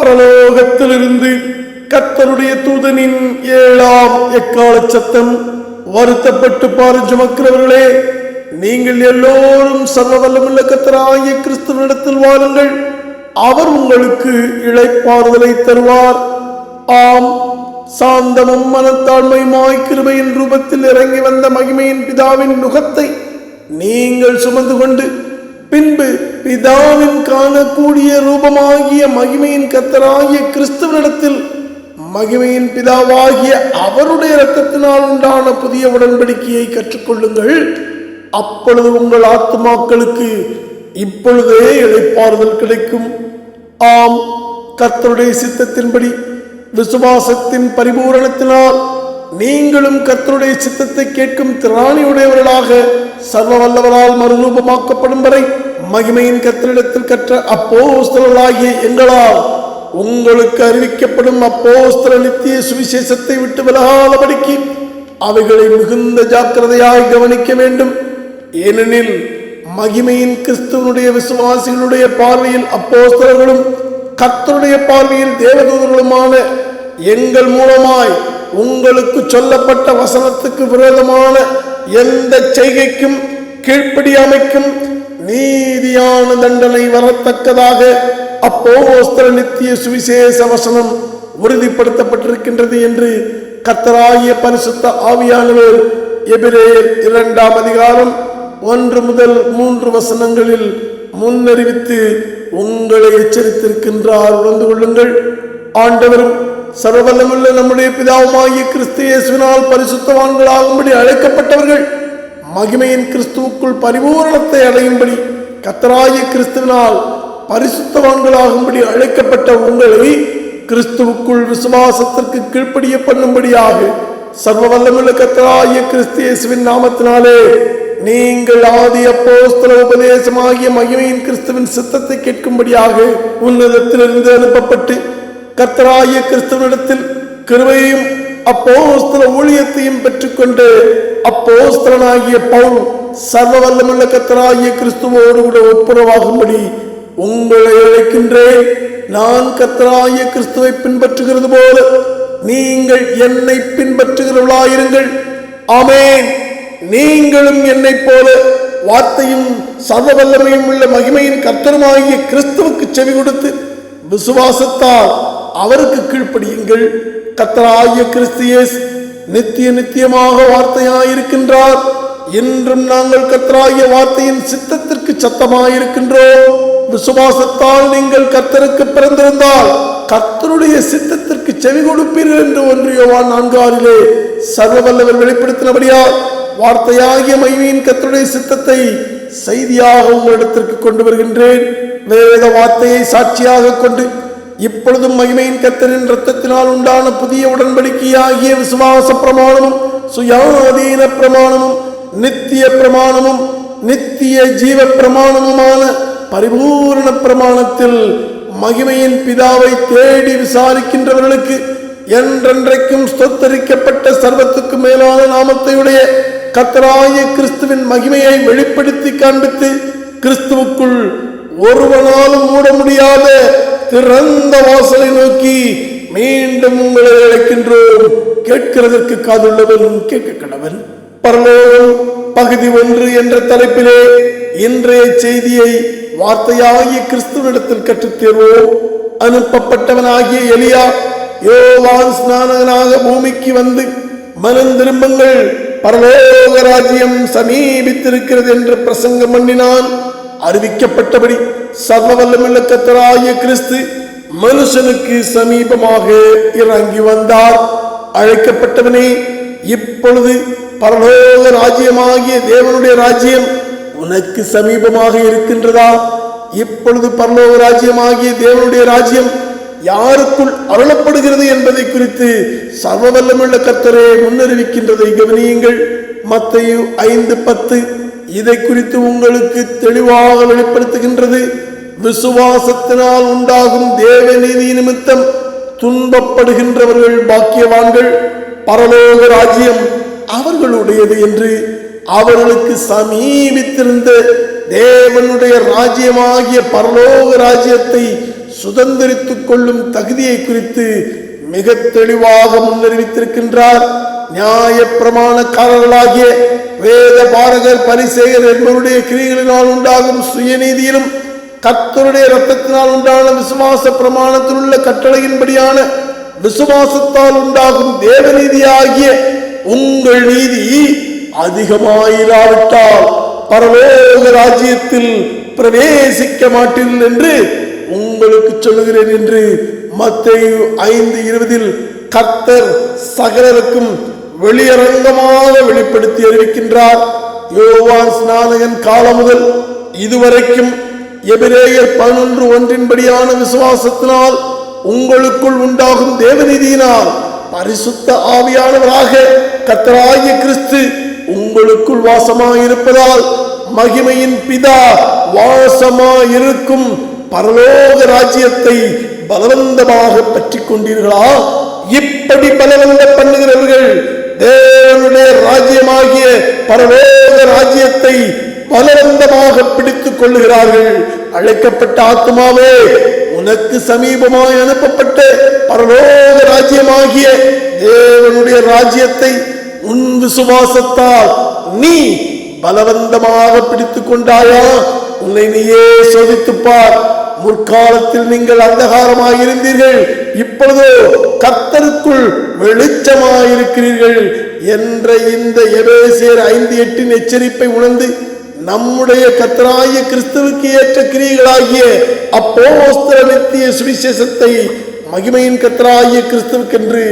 பரலோகத்திலிருந்து கர்த்தருடைய தூதனின் 7ஆம் எக்கால சத்தம். வருத்தப்பட்டு பாரு சுமக்கிறவர்களே, நீங்கள் எல்லோரும் சர்வ வல்லமுள்ள கர்த்தராகிய கிறிஸ்துவினிடத்தில் வாருங்கள், அவர் உங்களுக்கு இளைப்பாறுதலை தருவார். ஆம், சாந்தமும் மனத்தாழ்மையுமாய் கிருபையின் ரூபத்தில் இறங்கி வந்த மகிமையின் பிதாவின் நுகத்தை நீங்கள் சுமந்து கொண்டு பின்பு பிதாவின் காணக்கூடிய ரூபமாகிய மகிமையின் கர்த்தராகிய கிறிஸ்துவனிடத்தில் மகிமையின் பிதாவாகிய அவருடைய இரத்தத்தினால் உண்டான புதிய உடன்படிக்கையை கற்றுக்கொள்ளுங்கள். அப்பொழுது உங்கள் ஆத்துமாக்களுக்கு இப்பொழுதே இளைப்பாறுதல் கிடைக்கும். ஆம், கர்த்தருடைய சித்தத்தின்படி விசுவாசத்தின் பரிபூரணத்தினால் நீங்களும் கர்த்தருடைய சித்தத்தை கேட்கும் திராணியுடையவர்களாக சர்வ வல்லவரால் மறுரூபமாக்கப்படும் வரை மகிமையின் கர்த்தரிடத்தில் கற்ற அப்போஸ்தலர்களாகிய எங்களால் உங்களுக்கு அறிவிக்கப்படும் அப்போஸ்தல நித்திய சுவிசேஷத்தை விட்டு விலகாதபடிக்கு அவைகளை மிகுந்த ஜாக்கிரதையாய் கவனிக்க வேண்டும். ஏனெனில் மகிமையின் கிறிஸ்துவனுடைய விசுவாசிகளுடைய பார்வையில் அப்போஸ்தலர்களும் கர்த்தருடைய பார்வையில் தேவதூதர்களுமான எங்கள் மூலமாய் உங்களுக்கு சொல்லப்பட்ட வசனத்துக்கு விரோதமான எந்த செய்கைக்கும் கீழ்ப்படியாமைக்கும் நீதியான தண்டனை வரத்தக்கதாக அப்போஸ்தல நித்திய சுவிசேஷ வசனம் உறுதிப்படுத்தப்பட்டிருக்கின்றது என்று கர்த்தராகிய பரிசுத்த ஆவியானவர் எபிரேயர் 2ஆம் அதிகாரம் 1 முதல் 3 வசனங்களில் முன்னறிவித்து உங்களை எச்சரித்திருக்கின்றார். உணர்ந்து கொள்ளுங்கள். ஆண்டவரும் சர்வவல்லமுள்ள நம்முடைய பிதாவுமாகிய கிறிஸ்து இயேசுவினால் பரிசுத்தவான்களாகும்படி அழைக்கப்பட்டவர்கள் மகிமையின் கிறிஸ்துவுக்குள் பரிபூரணத்தை அடையும்படி கர்த்தராகிய கிறிஸ்துவினால் பரிசுத்தவான்களாகும்படி அழைக்கப்பட்ட உங்களை கிறிஸ்துவுக்குள் விசுவாசத்திற்கு கீழ்ப்படிய பண்ணும்படியாக சர்வ வல்லமுள்ள கர்த்தராகிய கிறிஸ்து இயேசுவின் நாமத்தினாலே நீங்கள் ஆதி அப்போஸ்தல உபதேசமாகிய மகிமையின் கிறிஸ்துவின் சித்தத்தை கேட்கும்படியாக உன்னதத்திலிருந்து அனுப்பப்பட்டு கர்த்தராகிய கிறிஸ்துவனிடத்தில் கிருபையையும் அப்போஸ்தல ஊழியத்தையும் பெற்றுக்கொண்டு அப்போஸ்தலனாகிய பவுல் சர்வ வல்லமுள்ள கர்த்தராகிய கிறிஸ்துவோடு கூட ஒப்புரவாகும்படி உங்களை அழைக்கின்றேன். நான் கர்த்தராகிய கிறிஸ்துவை பின்பற்றுகிறது போல நீங்கள் என்னை பின்பற்றுகிறவர்களாயிருங்கள். ஆமென். நீங்களும் என்னை போல வார்த்தையும் சர்வ வல்லமையும் உள்ள மகிமையின் கர்த்தருமாகிய கிறிஸ்துவுக்கு செவி கொடுத்து விசுவாசத்தால் அவருக்கு கீழ்ப்படியுங்கள். கர்த்தராகிய கிறிஸ்து இயேசு நித்திய நித்தியமாக வார்த்தையாயிருக்கின்றார். இன்றும் நாங்கள் கர்த்தராகிய வார்த்தையின் சித்தத்திற்கு சத்தமாயிருக்கின்றோம். விசுவாசத்தால் நீங்கள் கர்த்தருக்கு பிறந்திருந்தால் கர்த்தருடைய சித்தத்திற்கு செவி கொடுப்பீர்கள் என்று 1 யோவான் 4:6 சர்வ வல்லவர் வெளிப்படுத்தினபடியால் வார்த்தையாகிய மகிமையின் கர்த்தருடைய சித்தத்தை செய்தியாக உங்களிடத்திற்கு கொண்டு வருகின்றேன். வேத வார்த்தையை சாட்சியாக கொண்டு இப்பொழுதும் மகிமையின் கர்த்தரின் இரத்தத்தினால் உண்டான புதிய உடன்படிக்கையாகிய விசுவாச பிரமாணமும் சுயாதீன பிரமாணமும் நித்திய பிரமாணமும் நித்திய ஜீவ பிரமாணமுமான பரிபூரண பிரமாணத்தில் மகிமையின் பிதாவை தேடி விசாரிக்கின்றவர்களுக்கு என்றென்றைக்கும் ஸ்தோத்தரிக்கப்பட்ட சர்வத்துக்கு மேலான நாமத்தையுடைய கர்த்தராகிய கிறிஸ்துவின் மகிமையை வெளிப்படுத்தி காண்பித்து கிறிஸ்துவுக்குள் ஒருவனாலும் மூட முடியாத திறந்த வாசலை நோக்கி மீண்டும் உங்களை அழைக்கின்றோம். கேட்கிறதற்கு காதுள்ளவன் கேட்க கடவன். பரலோகம் பகுதி 1 என்ற தலைப்பிலே இன்றைய செய்தியை வார்த்தையாகிய கிறிஸ்துவினிடத்தில் கற்றுத் தேர்வோம். அனுப்பப்பட்டவனாகிய எலியா யோவான் ஸ்நானகனாக பூமிக்கு வந்து மனம் திரும்புங்கள், பரலோக ராஜ்யம் சமீபித்திருக்கிறது என்று பிரசங்கம் பண்ணினான். அறிவிக்கப்பட்டபடி சர்வ வல்லமுள்ள கர்த்தராகிய கிறிஸ்து மனுஷனுக்கு சமீபமாக இறங்கி வந்தார். அழைக்கப்பட்டவனே, இப்பொழுது பரலோக ராஜ்யமாகிய தேவனுடைய ராஜ்யம் உனக்கு சமீபமாக இருக்கின்றதா? இப்பொழுது பரலோக ராஜ்யமாகிய தேவனுடைய ராஜ்யம் யாருக்குள் அருளப்படுகிறது என்பதை குறித்து சர்வ வல்லமுள்ள கர்த்தரே முன்னறிவிக்கின்றதை கவனியுங்கள். மத்தேயு 5:10 இதை குறித்து உங்களுக்கு தெளிவாக வெளிப்படுத்துகின்றது. விசுவாசத்தினால் உண்டாகும் தேவ நீதி நிமித்தம் துன்பப்படுகின்றவர்கள் பாக்கியவான்கள், பரலோக ராஜ்யம் அவர்களுடையது என்று அவர்களுக்கு சமீபித்திருந்த தேவனுடைய ராஜ்யமாகிய பரலோக ராஜ்யத்தை சுதந்திரித்துக் கொள்ளும் தகுதியை குறித்து மிக தெளிவாக முன்னறிவித்திருக்கின்றார். நியாய பிரமாணக்காரர்களாகிய வேத பாரகர் பரிசேயர் என்பவருடைய கிரியைகளினால் உண்டாகும் சுயநீதியிலும் கர்த்தருடைய இரத்தத்தினால் உண்டான விசுவாச பிரமாணத்தில் உள்ள கட்டளையின்படியான விசுவாசத்தால் உண்டாகும் தேவநீதியாகிய உங்கள் நீதி அதிகமாயிராவிட்டால் பரலோக ராஜ்யத்தில் பிரவேசிக்க மாட்டீர்கள் என்று உங்களுக்கு சொல்லுகிறேன் என்று மத்தேயு 5:20 கர்த்தர் சகலருக்கும் வெளியரங்கமாக வெளிப்படுத்தி அறிவிக்கின்றார். யோவான் ஸ்நானகன் காலம் முதல் இதுவரைக்கும் எபிரேயர் 11:1 விசுவாசத்தினால் உங்களுக்குள் உண்டாகும் தேவநீதியினால் பரிசுத்த ஆவியானவராக கர்த்தராகிய கிறிஸ்து உங்களுக்குள் வாசமாயிருப்பதால் மகிமையின் பிதா வாசமாயிருக்கும் பரலோக ராஜ்யத்தை பலவந்தமாக பற்றி கொண்டீர்களா? இப்படி பலவந்த பண்ணுகிறவர்கள் தேவனுடைய ராஜ்யமாகிய பரலோக ராஜ்யத்தை பலவந்தமாக பிடித்துக் கொள்ளுகிறார்கள். அழைக்கப்பட்ட ஆத்மாவே, உனக்கு சமீபமாய் அனுப்பப்பட்ட பரலோக ராஜ்யமாகிய தேவனுடைய ராஜ்யத்தை உன் விசுவாசத்தால் நீ பலவந்தமாக பிடித்துக் கொண்டாயா? உன்னை நீயே சோதித்துப்பார். முற்காலத்தில் நீங்கள் அந்தகாரமாக இருந்தீர்கள், இப்பொழுதோ கர்த்தருக்குள் வெளிச்சமாயிருக்கிறீர்கள் என்ற இந்த எபேசியர் 5:8 எச்சரிப்பை உணர்ந்து நம்முடைய கர்த்தராகிய கிறிஸ்துவுக்கு ஏற்ற கிரியைகளாகிய அப்போஸ்தல நித்திய சுவிசேஷத்தை மகிமையின் கர்த்தராகிய கிறிஸ்துவுக்கென்று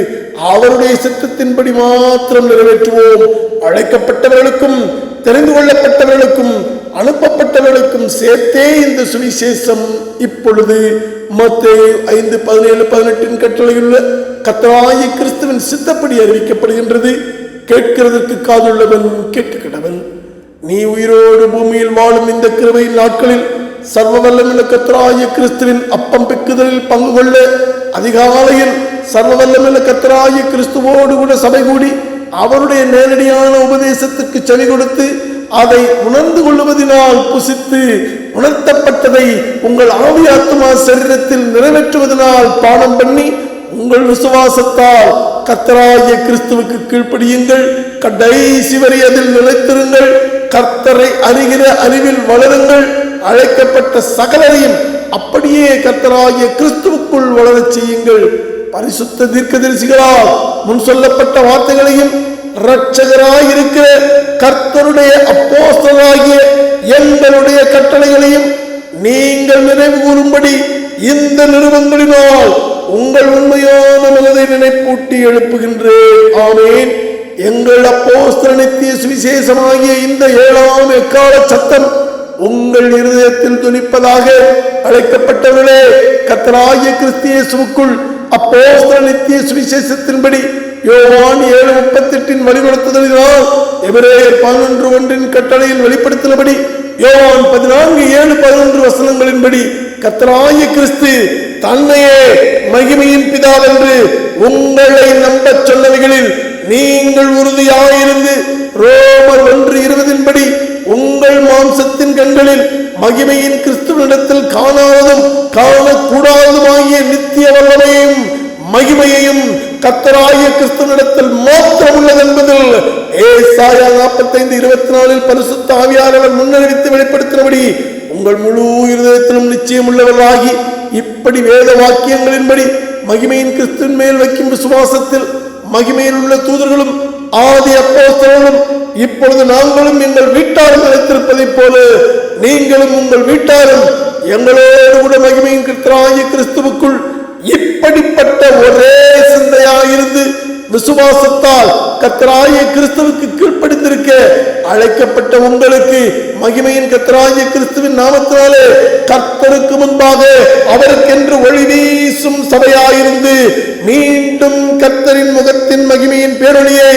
அவருடைய சித்தத்தின்படி மாத்திரம் நிறைவேற்றுவோம். அழைக்கப்பட்டவர்களுக்கும் தெரிந்து கொள்ளப்பட்டவர்களுக்கும் அனுப்பப்பட்டவர்களுக்கும் சேர்த்தே இந்த சுவிசேஷம் இப்பொழுது மத்தேயு 5:17-18 கட்டளையுள்ள கர்த்தராகிய கிறிஸ்துவின் சித்தப்படி அறிவிக்கப்படுகின்றது. கேட்கிறதற்கு காதுள்ளவன் கேட்க கடவன். நீ உயிரோடு பூமியில் வாழும் இந்த கிருபையின் நாட்களில் சர்வ வல்லமுள்ள கர்த்தராகிய கிறிஸ்துவின் அப்பம் பெக்குதலில் பங்கு கொள்ள அதிகாலையில் சர்வ வல்லமுள்ள கர்த்தராகிய கிறிஸ்துவோடு கூட சபை கூடி அவருடைய நேரடியான உபதேசத்துக்கு செவி கொடுத்து அதை உணர்ந்து கொள்வதனால் புசித்து உணர்த்தப்பட்டதை உங்கள் ஆவி ஆத்துமா சரீரத்தில் நிறைவேற்றுவதனால் பானம் பண்ணி உங்கள் விசுவாசத்தால் கர்த்தராகிய கிறிஸ்துவுக்கு கீழ்ப்படியுங்கள். கடைசி வரை அதில் நிலைத்திருங்கள். கர்த்தரை அறிகிற அறிவில் வளருங்கள். அழைக்கப்பட்ட சகலரையும் அப்படியே கர்த்தராகிய கிறிஸ்துவுக்குள் வளரச் செய்யுங்கள். பரிசுத்த தீர்க்கதரிசிகளால் முன் சொல்லப்பட்ட வார்த்தைகளையும் இரட்சகராய் இருக்கிற கர்த்தருடைய அப்போஸ்தலராகிய எங்களுடைய கட்டளைகளையும் நீங்கள் நினைவு கூறும்படி இந்த நிறுவனங்களினால் உங்கள் உண்மையான மனதை நினைப்பூட்டி எழுப்புகின்றேன். ஆமேன். எங்கள் அப்போஸ்தல நித்திய சுவிசேஷமாகிய இந்த 7ஆம் எக்கால சத்தம் உங்கள் இருதயத்தில் துணிப்பதாக. அழைக்கப்பட்டவர்களே, கர்த்தராகிய கிறிஸ்து இயேசுவுக்குள் அப்போஸ்தல நித்திய சுவிசேஷத்தின்படி யோவான் 7:38 வழிநடத்துதலினால் எபிரேயர் 11:1 கட்டளையில் வெளிப்படுத்தினபடி யோவான் 14:7-11 கர்த்தராகிய கிறிஸ்து தன்னையே மகிமையின் பிதாவென்று உங்களை நம்பச் சொன்னவைகளில் நீங்கள் உறுதியாயிருந்து ரோமர் 1:20 உங்கள் மாம்சத்தின் கண்களில் மகிமையின் கிறிஸ்துவனிடத்தில் காணாததும் காணக்கூடாததுமாகிய நித்திய வல்லமையும் மகிமையையும் கர்த்தராகிய கிறிஸ்துவனிடத்தில் மாத்திரம் உள்ளது என்பதில் ஏசாயா 45:24 பரிசுத்த ஆவியானவர் முன்னறிவித்து வெளிப்படுத்தினபடி உங்கள் முழு இருதயத்திலும் நிச்சயம் உள்ளவர்களாகி இப்படி வேத வாக்கியங்களின்படி மகிமையின் கிறிஸ்துவின் மேல் வைக்கும் விசுவாசத்தில் மகிமையில் உள்ள தூதர்களும் ஆதி அப்போஸ்தலர்களும் இப்பொழுது நாங்களும் எங்கள் வீட்டாரும் நிலைத்திருப்பதைப் போல நீங்களும் உங்கள் வீட்டாரும் எங்களோடு கூட மகிமையின் கர்த்தராகிய கிறிஸ்துவுக்குள் இப்படிப்பட்ட ஒரே சிந்தையாயிருந்து விசுவாசத்தால் கர்த்தராகிய கிறிஸ்துவுக்கு கீழ்ப்படிந்திருக்க அழைக்கப்பட்ட உங்களுக்கு மகிமையின் கர்த்தராகிய கிறிஸ்துவின் நாமத்தினாலே கர்த்தருக்கு முன்பாக அவருக்கென்று ஒளி வீசும் சபையாயிருந்து மீண்டும் கர்த்தரின் முகத்தின் மகிமையின் பேரொளியை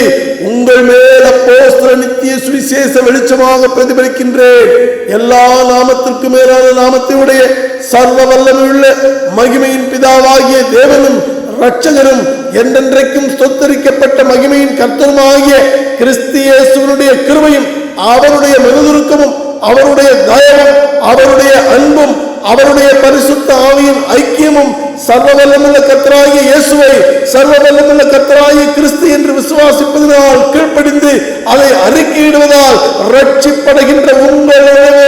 உங்கள் மேல் அப்போஸ்தல நித்திய சுவிசேஷ வெளிச்சமாக பிரதிபலிக்கின்றேன். எல்லா நாமத்திற்கு மேலான நாமத்தை உடைய சர்வ வல்லமையுள்ள மகிமையின் பிதாவாகிய தேவனும் இரட்சகரும் என்றென்றைக்கும் ஸ்தோத்தரிக்கப்பட்ட மகிமையின் கர்த்தருமாகிய கிறிஸ்து இயேசுவினுடைய கிருபையும் அவருடைய மனதுருக்கமும் அவருடைய தயவும் அவருடைய அன்பும் அவருடைய பரிசுத்த ஆவியின் ஐக்கியமும் சர்வ வல்லமுள்ள கர்த்தராகிய இயேசுவை சர்வ வல்லமுள்ள கர்த்தராகிய கிறிஸ்து என்று விசுவாசிப்பதனால் கீழ்ப்படிந்து அதை அறிக்கையிடுவதால் ரட்சிப்படைகின்ற உங்களுடன்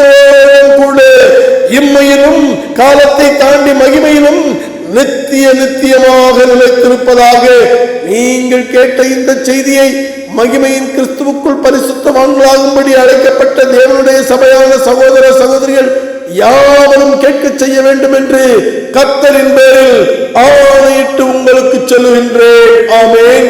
கூட இம்மையிலும் காலத்தை தாண்டி மகிமையிலும் நித்தியமாக நிலைத்திருப்பதாக. நீங்கள் கேட்ட இந்த செய்தியை மகிமையின் கிறிஸ்துவுக்குள் பரிசுத்தவான்களாகும்படி அழைக்கப்பட்ட தேவனுடைய சபையான சகோதர சகோதரிகள் யாவரும் கேட்க செய்ய வேண்டும் என்று கர்த்தரின் பேரில் ஆணையிட்டு உங்களுக்கு சொல்லுகின்றேன். ஆமென்.